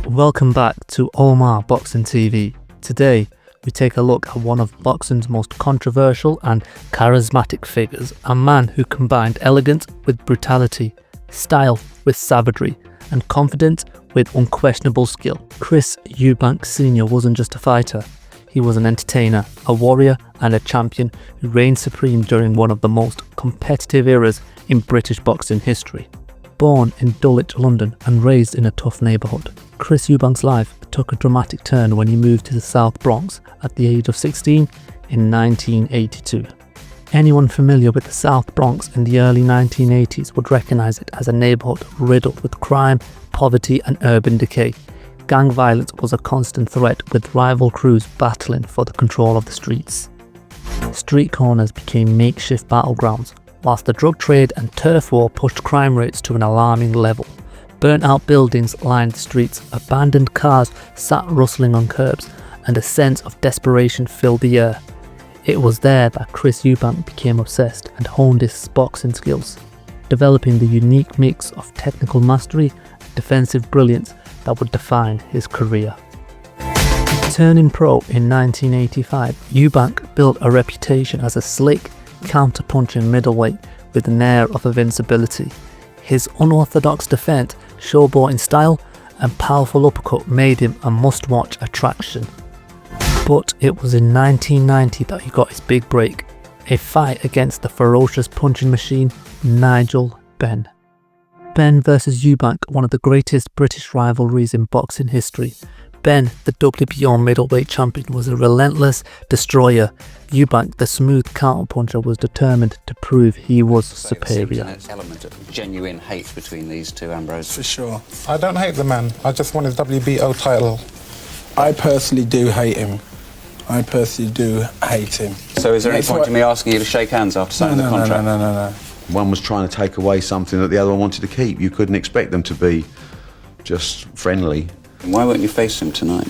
Welcome back to Omar Boxing TV. Today, we take a look at one of boxing's most controversial and charismatic figures, a man who combined elegance with brutality, style with savagery, and confidence with unquestionable skill. Chris Eubank Sr. wasn't just a fighter, he was an entertainer, a warrior, and a champion who reigned supreme during one of the most competitive eras in British boxing history. Born in Dulwich, London, and raised in a tough neighbourhood, Chris Eubank's life took a dramatic turn when he moved to the South Bronx at the age of 16 in 1982. Anyone familiar with the South Bronx in the early 1980s would recognise it as a neighbourhood riddled with crime, poverty and urban decay. Gang violence was a constant threat, with rival crews battling for the control of the streets. Street corners became makeshift battlegrounds, whilst the drug trade and turf war pushed crime rates to an alarming level. Burnt-out buildings lined the streets, abandoned cars sat rustling on curbs, and a sense of desperation filled the air. It was there that Chris Eubank became obsessed and honed his boxing skills, developing the unique mix of technical mastery and defensive brilliance that would define his career. Turning pro in 1985, Eubank built a reputation as a slick, counter-punching middleweight with an air of invincibility. His unorthodox defense, showboating style, and powerful uppercut made him a must-watch attraction. But it was in 1990 that he got his big break, a fight against the ferocious punching machine Nigel Benn. Benn vs Eubank, one of the greatest British rivalries in boxing history. Benn, the WBO middleweight champion, was a relentless destroyer. Eubank, the smooth counterpuncher, was determined to prove he was superior. There's an element of genuine hate between these two, Ambrose. For sure. I don't hate the man. I just want his WBO title. I personally do hate him. So is there any point in me asking you to shake hands after signing the contract? No. One was trying to take away something that the other one wanted to keep. You couldn't expect them to be just friendly. Why won't you face him tonight?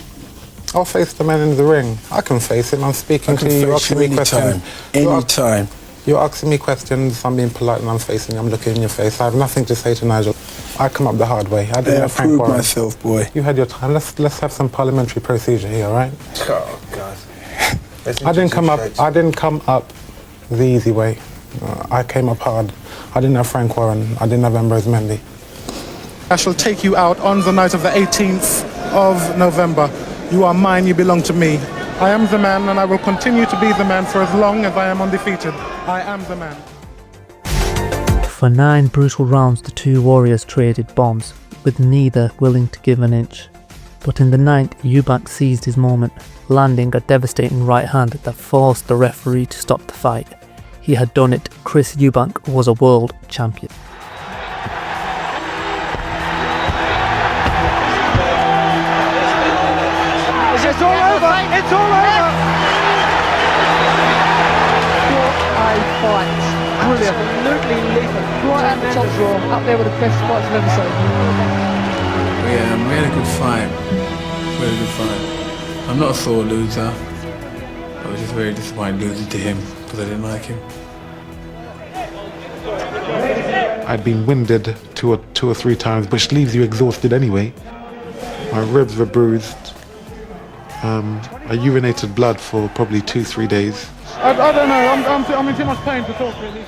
I'll face the man in the ring. I can face him. I'm speaking to you. You're asking me questions. Anytime. You're asking me questions. I'm being polite and I'm facing you. I'm looking in your face. I have nothing to say to Nigel. I come up the hard way. I didn't have Frank prove Warren. myself, boy. You had your time. Let's have some parliamentary procedure here, all right? Oh, God. I didn't come up the easy way. I came up hard. I didn't have Frank Warren. I didn't have Ambrose Mendy. I shall take you out on the night of the 18th of November. You are mine, you belong to me. I am the man, and I will continue to be the man for as long as I am undefeated. I am the man. For 9 brutal rounds, the two warriors traded bombs, with neither willing to give an inch. But in the 9th, Eubank seized his moment, landing a devastating right hand that forced the referee to stop the fight. He had done it. Chris Eubank was a world champion. It's all over! It's all over! What a fight! Brilliant! Absolutely lethal! Right at the top draw, up there with the best fights I've ever seen. Yeah, we had a good fight. Really good fight. I'm not a sore loser. I was just very disappointed losing to him because I didn't like him. I'd been winded two or three times, which leaves you exhausted anyway. My ribs were bruised. I urinated blood for probably 2-3 days. I don't know. I'm in too much pain to talk, really.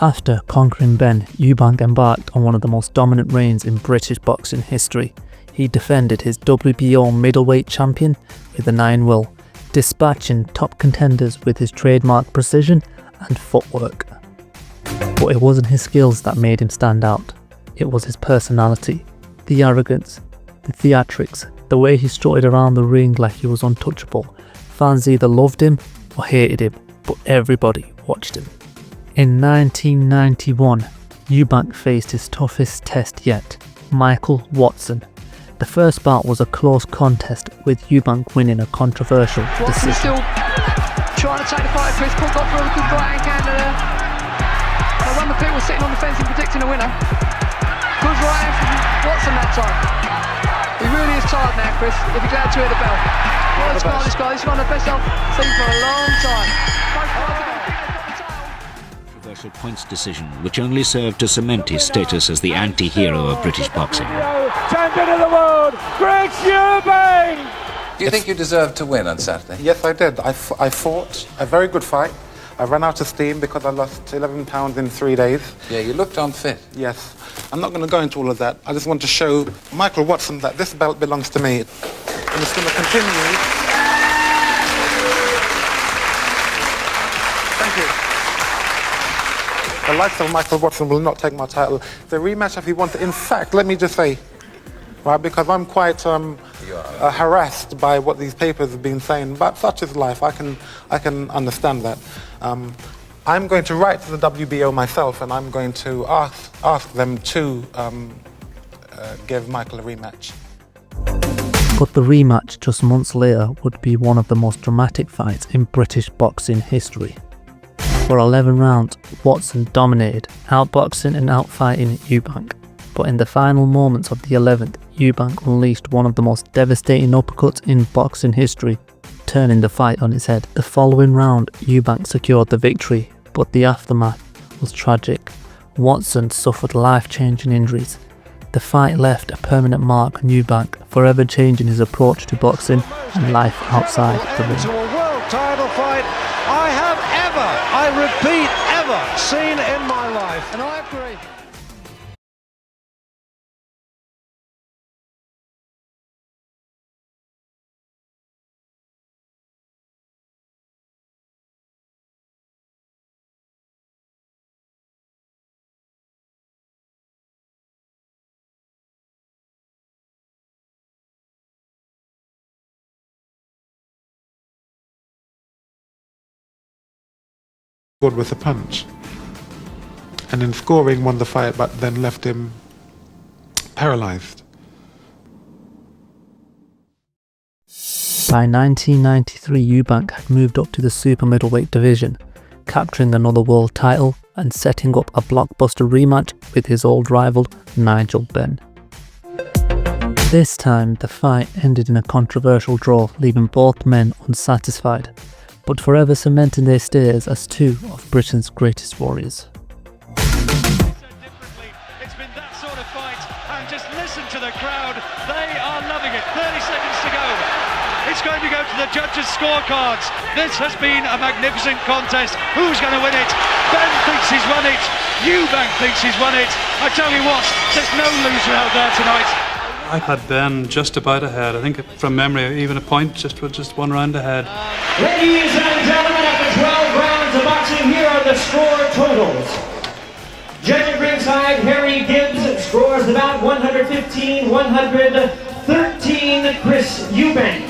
After conquering Benn, Eubank embarked on one of the most dominant reigns in British boxing history. He defended his WBO middleweight champion with a 9-0, dispatching top contenders with his trademark precision and footwork. But it wasn't his skills that made him stand out. It was his personality, the arrogance, the theatrics, the way he strutted around the ring like he was untouchable. Fans either loved him or hated him, but everybody watched him. In 1991, Eubank faced his toughest test yet, Michael Watson. The first bout was a close contest, with Eubank winning a controversial decision. Still trying to take the fight. Chris Paul got through a good right hand counter there. Now one of the people sitting on the fence and predicting a winner. Good right hand from Watson that time. He really is tired now, Chris. He'll be glad to hear the bell. What a smile this guy. He's one of the best I've seen for a long time. controversial points decision, which only served to cement his status as the anti-hero of British boxing. Champion of the world, Chris Eubank! Do you think you deserved to win on Saturday? Yes, I did. I fought a very good fight. I ran out of steam because I lost 11 pounds in 3 days. Yeah, you looked unfit. Yes. I'm not going to go into all of that. I just want to show Michael Watson that this belt belongs to me. And it's going to continue. Thank you. The likes of Michael Watson will not take my title. The rematch, if he wanted, in fact, let me just say, right, because I'm quite harassed by what these papers have been saying, but such is life. I can understand that. I'm going to write to the WBO myself, and I'm going to ask them to give Michael a rematch. But the rematch just months later would be one of the most dramatic fights in British boxing history. For 11 rounds, Watson dominated, outboxing and outfighting Eubank. But in the final moments of the 11th, Eubank unleashed one of the most devastating uppercuts in boxing history, turning the fight on its head. The following round, Eubank secured the victory, but the aftermath was tragic. Watson suffered life-changing injuries. The fight left a permanent mark on Eubank, forever changing his approach to boxing and life outside the ring. To a world title fight I have I repeat, ever seen in my life. And I agree. Good with a punch, and in scoring won the fight, but then left him paralyzed. By 1993, Eubank had moved up to the super middleweight division, capturing another world title and setting up a blockbuster rematch with his old rival Nigel Benn. This time, the fight ended in a controversial draw, leaving both men unsatisfied, but forever cementing their status as two of Britain's greatest warriors. It's been that sort of fight, and just listen to the crowd. They are loving it. 30 seconds to go. It's going to go to the judges' scorecards. This has been a magnificent contest. Who's going to win it? Ben thinks he's won it. Eubank thinks he's won it. I tell you what, there's no loser out there tonight. I had Ben just about ahead. I think from memory, even a point, just one round ahead. Ladies and gentlemen, after 12 rounds of boxing, here are the score totals. Judge at ringside, Harry Gibbs scores about 115, 113, Chris Eubank.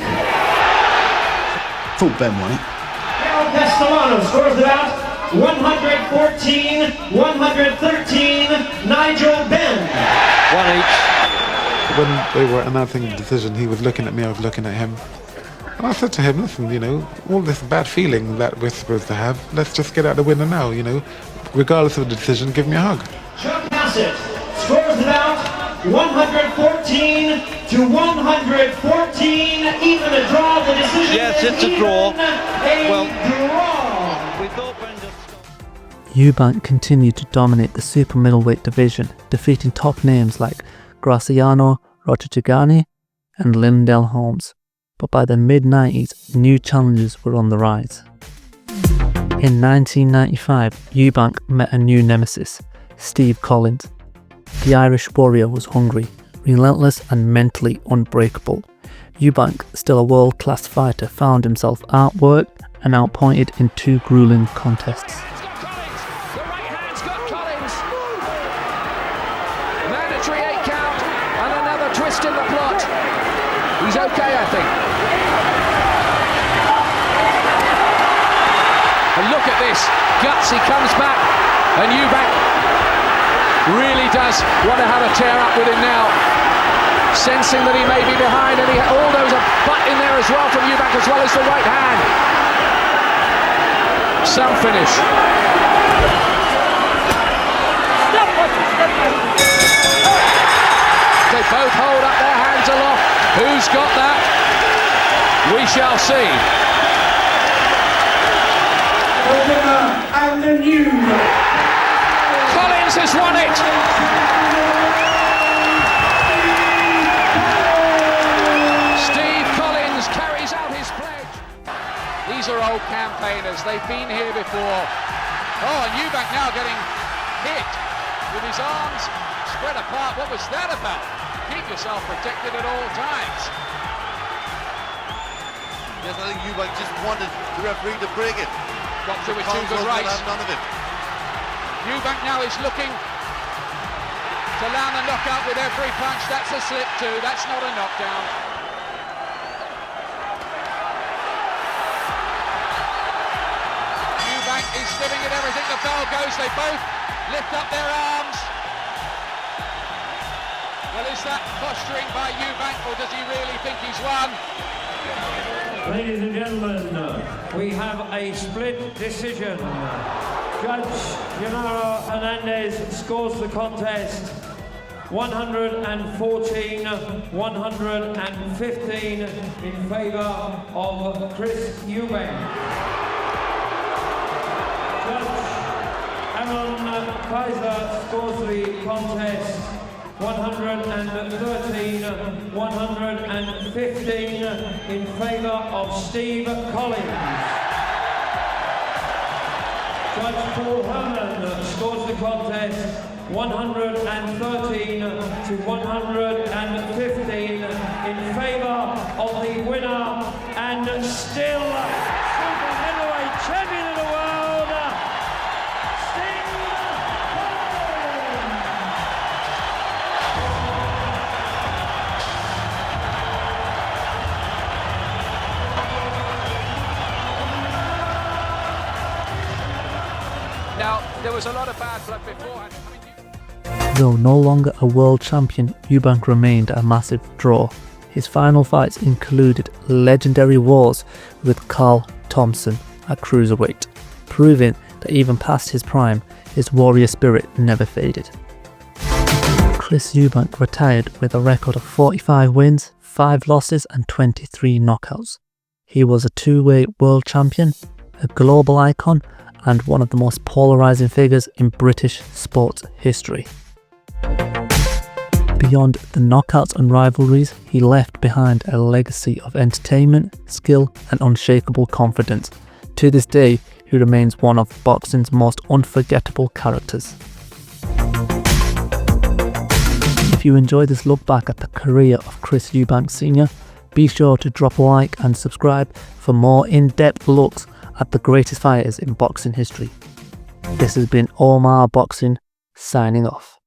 Thought Ben won it. Harold Castellano scores about 114, 113, Nigel Benn. One each. When they were announcing the decision, he was looking at me, I was looking at him. And I said to him, listen, you know, all this bad feeling that we're supposed to have, let's just get out the winner now, you know. Regardless of the decision, give me a hug. Chuck Bassett scores about 114 to 114, even a draw. The decision Yes, it's a draw. draw. Eubank continued to dominate the super middleweight division, defeating top names like Graciano Rochegani and Lindell Holmes. But by the mid-90s, new challenges were on the rise. In 1995, Eubank met a new nemesis, Steve Collins. The Irish warrior was hungry, relentless and mentally unbreakable. Eubank, still a world-class fighter, found himself outworked and outpointed in two grueling contests. Mandatory 8 count and another twist in the plot. He's okay, I think. And look at this, Gutsy comes back, and Eubank really does want to have a tear up with him now. Sensing that he may be behind, and there's a butt in there as well from Eubank, as well as the right hand. Some finish. They both hold up their hands aloft. Who's got that? We shall see. The winner and the new. Collins has won it. Steve Collins carries out his pledge. These are old campaigners. They've been here before. Oh, and Eubank now getting hit with his arms spread apart. What was that about? Keep yourself protected at all times. Yes, I think Eubank just wanted the referee to break it. Got through with two good rights. None of it. Eubank now is looking to land a knockout with every punch. That's a slip too. That's not a knockdown. Eubank is giving it everything. The bell goes. They both lift up their arms. Well, is that posturing by Eubank, or does he really think he's won? Ladies and gentlemen, we have a split decision. Judge Genaro Hernandez scores the contest 114-115 in favour of Chris Eubank. Judge Aaron Kaiser scores the contest 113-115 in favour of Steve Collins. Judge Paul Herman scores the contest 113-115 in favour of the winner and still super heavyweight champion of the world, Now, there was a lot of bad blood beforehand. Though no longer a world champion, Eubank remained a massive draw. His final fights included legendary wars with Carl Thompson at cruiserweight, proving that even past his prime, his warrior spirit never faded. Chris Eubank retired with a record of 45 wins, 5 losses and 23 knockouts. He was a two-weight world champion, a global icon, and one of the most polarising figures in British sports history. Beyond the knockouts and rivalries, he left behind a legacy of entertainment, skill and unshakable confidence. To this day, he remains one of boxing's most unforgettable characters. If you enjoyed this look back at the career of Chris Eubank Sr, be sure to drop a like and subscribe for more in-depth looks at the greatest fighters in boxing history. This has been Omar Boxing, signing off.